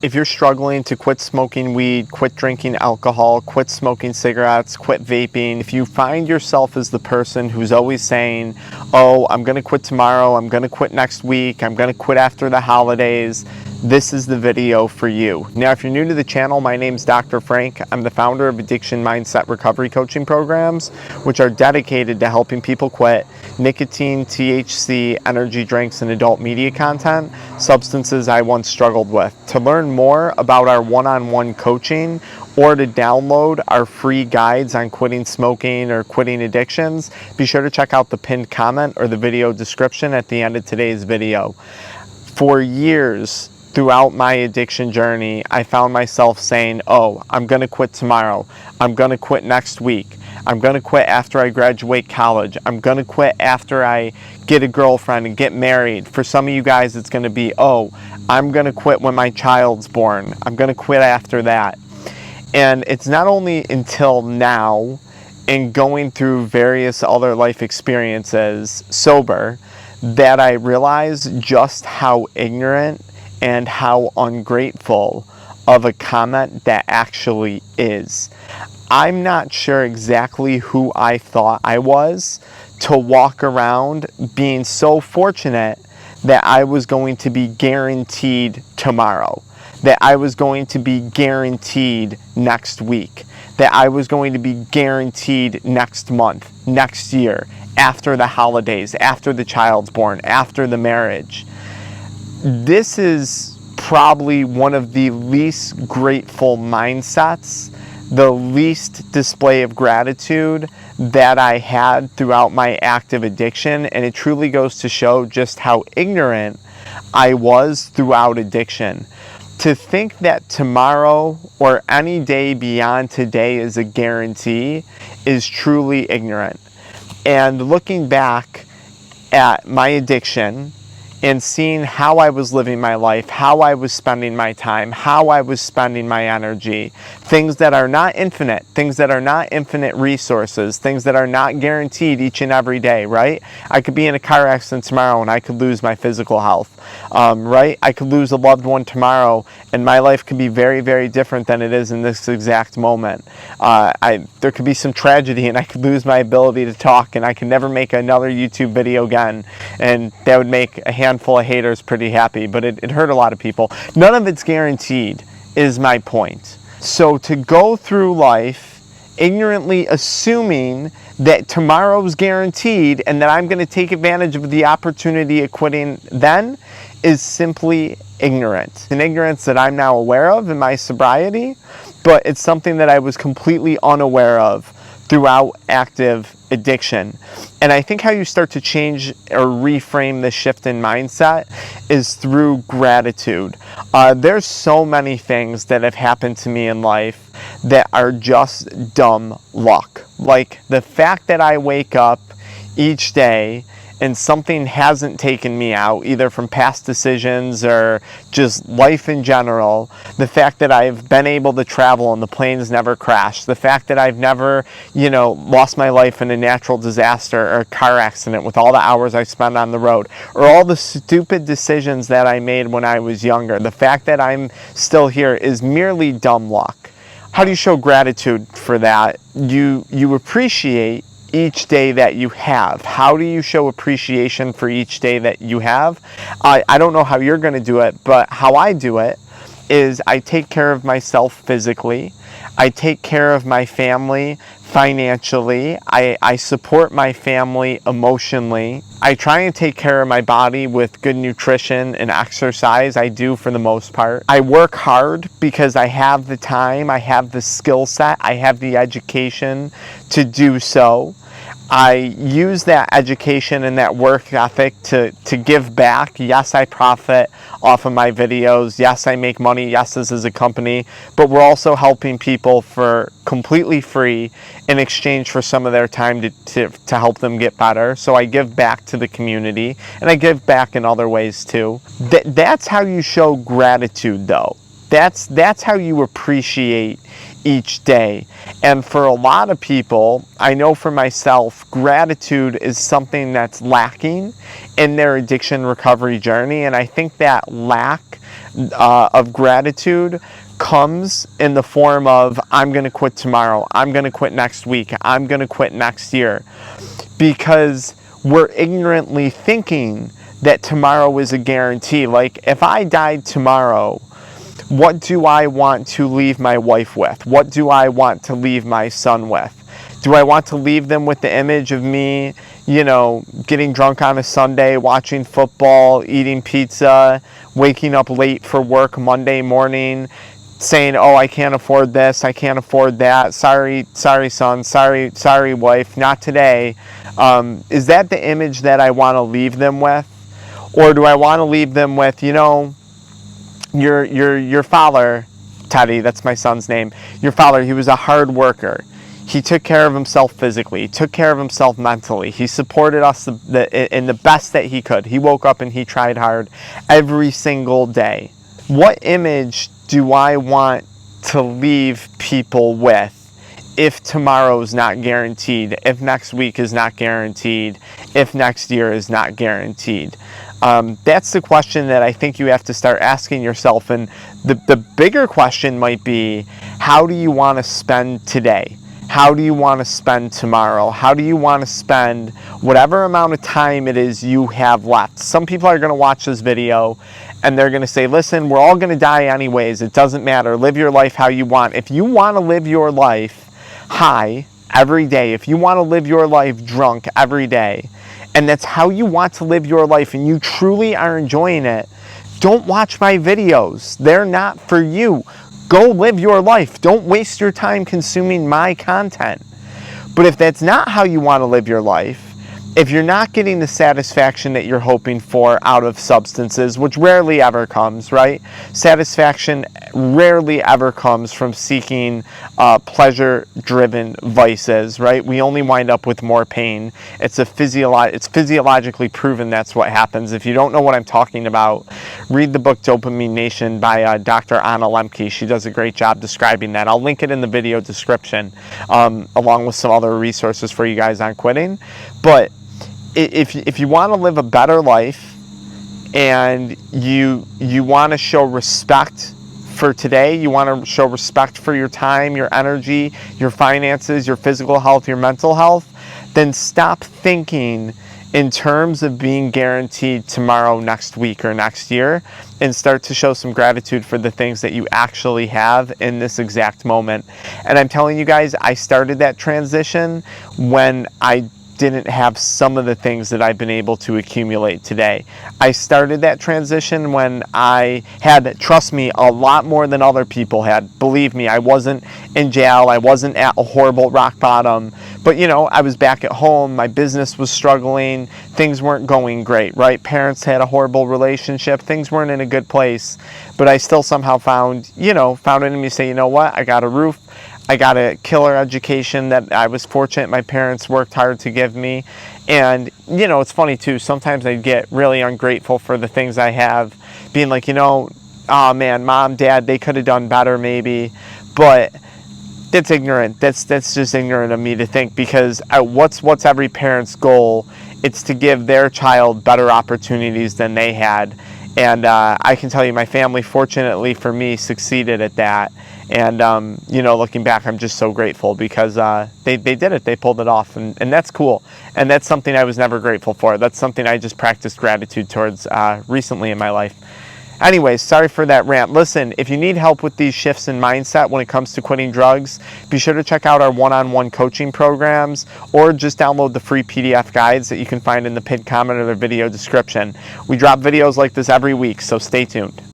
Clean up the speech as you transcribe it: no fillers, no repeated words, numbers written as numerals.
If you're struggling to quit smoking weed, quit drinking alcohol, quit smoking cigarettes, quit vaping, if you find yourself as the person who's always saying, oh, I'm going to quit tomorrow, I'm going to quit next week, I'm going to quit after the holidays, this is the video for you. Now, if you're new to the channel, my name's Dr. Frank. I'm the founder of AddictionMindset recovery coaching programs, which are dedicated to helping people quit nicotine, THC, energy drinks, and adult media content, substances I once struggled with. To learn more about our one-on-one coaching or to download our free guides on quitting smoking or quitting addictions, be sure to check out the pinned comment or the video description at the end of today's video. For years throughout my addiction journey, I found myself saying, oh, I'm going to quit tomorrow. I'm going to quit next week. I'm going to quit after I graduate college. I'm going to quit after I get a girlfriend and get married. For some of you guys, it's going to be, oh, I'm going to quit when my child's born. I'm going to quit after that. And it's not only until now, in going through various other life experiences sober, that I realized just how ignorant and how ungrateful of a comment that actually is. I'm not sure exactly who I thought I was to walk around being so fortunate that I was going to be guaranteed tomorrow, that I was going to be guaranteed next week, that I was going to be guaranteed next month, next year, after the holidays, after the child's born, after the marriage. This is probably one of the least grateful mindsets, the least display of gratitude that I had throughout my active addiction, and it truly goes to show just how ignorant I was throughout addiction. To think that tomorrow or any day beyond today is a guarantee is truly ignorant. And looking back at my addiction and seeing how I was living my life, how I was spending my time, how I was spending my energy, things that are not infinite, things that are not infinite resources, things that are not guaranteed each and every day, right? I could be in a car accident tomorrow and I could lose my physical health, right? I could lose a loved one tomorrow and my life could be very, very different than it is in this exact moment. There could be some tragedy and I could lose my ability to talk and I could never make another YouTube video again, and that would make a handful of haters pretty happy, but it hurt a lot of people. None of it's guaranteed is my point. So to go through life ignorantly assuming that tomorrow's guaranteed and that I'm going to take advantage of the opportunity of quitting then is simply ignorant. An ignorance that I'm now aware of in my sobriety, but it's something that I was completely unaware of throughout active addiction. And I think how you start to change or reframe the shift in mindset is through gratitude. There's so many things that have happened to me in life that are just dumb luck. Like the fact that I wake up each day and something hasn't taken me out, either from past decisions or just life in general, the fact that I've been able to travel and the plane's never crashed, the fact that I've never, lost my life in a natural disaster or a car accident with all the hours I spent on the road, or all the stupid decisions that I made when I was younger, the fact that I'm still here is merely dumb luck. How do you show gratitude for that? You appreciate each day that you have. How do you show appreciation for each day that you have? I don't know how you're going to do it, but how I do it is I take care of myself physically. I take care of my family financially. I support my family emotionally. I try and take care of my body with good nutrition and exercise. I do for the most part. I work hard because I have the time, I have the skill set, I have the education to do so. I use that education and that work ethic to give back. Yes, I profit off of my videos. Yes, I make money. Yes, this is a company. But we're also helping people for completely free in exchange for some of their time to help them get better. So I give back to the community, and I give back in other ways too. That's how you show gratitude, though. That's how you appreciate each day. And for a lot of people, I know for myself, gratitude is something that's lacking in their addiction recovery journey. And I think that lack of gratitude comes in the form of, I'm going to quit tomorrow, I'm going to quit next week, I'm going to quit next year. Because we're ignorantly thinking that tomorrow is a guarantee. Like, if I died tomorrow, what do I want to leave my wife with? What do I want to leave my son with? Do I want to leave them with the image of me, getting drunk on a Sunday, watching football, eating pizza, waking up late for work Monday morning, saying, oh, I can't afford this, I can't afford that, sorry son, sorry wife, not today. Is that the image that I want to leave them with? Or do I want to leave them with, your father, Teddy, that's my son's name, your father, he was a hard worker. He took care of himself physically, he took care of himself mentally. He supported us in the best that he could. He woke up and he tried hard every single day. What image do I want to leave people with if tomorrow is not guaranteed, if next week is not guaranteed, if next year is not guaranteed? That's the question that I think you have to start asking yourself. And the bigger question might be, how do you want to spend today? How do you want to spend tomorrow? How do you want to spend whatever amount of time it is you have left? Some people are going to watch this video and they're going to say, listen, we're all going to die anyways. It doesn't matter. Live your life how you want. If you want to live your life high every day, if you want to live your life drunk every day, and that's how you want to live your life and you truly are enjoying it, don't watch my videos. They're not for you. Go live your life. Don't waste your time consuming my content. But if that's not how you want to live your life, if you're not getting the satisfaction that you're hoping for out of substances, which rarely ever comes, right? Satisfaction rarely ever comes from seeking pleasure-driven vices, right? We only wind up with more pain. It's physiologically proven that's what happens. If you don't know what I'm talking about, read the book Dopamine Nation by Dr. Anna Lemke. She does a great job describing that. I'll link it in the video description, along with some other resources for you guys on quitting. But if you want to live a better life and you want to show respect for today, you want to show respect for your time, your energy, your finances, your physical health, your mental health, then stop thinking in terms of being guaranteed tomorrow, next week, or next year, and start to show some gratitude for the things that you actually have in this exact moment. And I'm telling you guys, I started that transition when I didn't have some of the things that I've been able to accumulate today. I started that transition when I had, trust me, a lot more than other people had. Believe me, I wasn't in jail. I wasn't at a horrible rock bottom. But, I was back at home. My business was struggling. Things weren't going great, right? Parents had a horrible relationship. Things weren't in a good place. But I still somehow found it in me to say, you know what? I got a roof. I got a killer education that I was fortunate my parents worked hard to give me. And, it's funny too, sometimes I get really ungrateful for the things I have, being like, oh man, mom, dad, they could have done better maybe. But that's ignorant. That's just ignorant of me to think, because what's every parent's goal? It's to give their child better opportunities than they had. And I can tell you, my family, fortunately for me, succeeded at that. And, looking back, I'm just so grateful because they did it. They pulled it off. And that's cool. And that's something I was never grateful for. That's something I just practiced gratitude towards recently in my life. Anyways, sorry for that rant. Listen, if you need help with these shifts in mindset when it comes to quitting drugs, be sure to check out our one-on-one coaching programs, or just download the free PDF guides that you can find in the pinned comment or the video description. We drop videos like this every week, so stay tuned.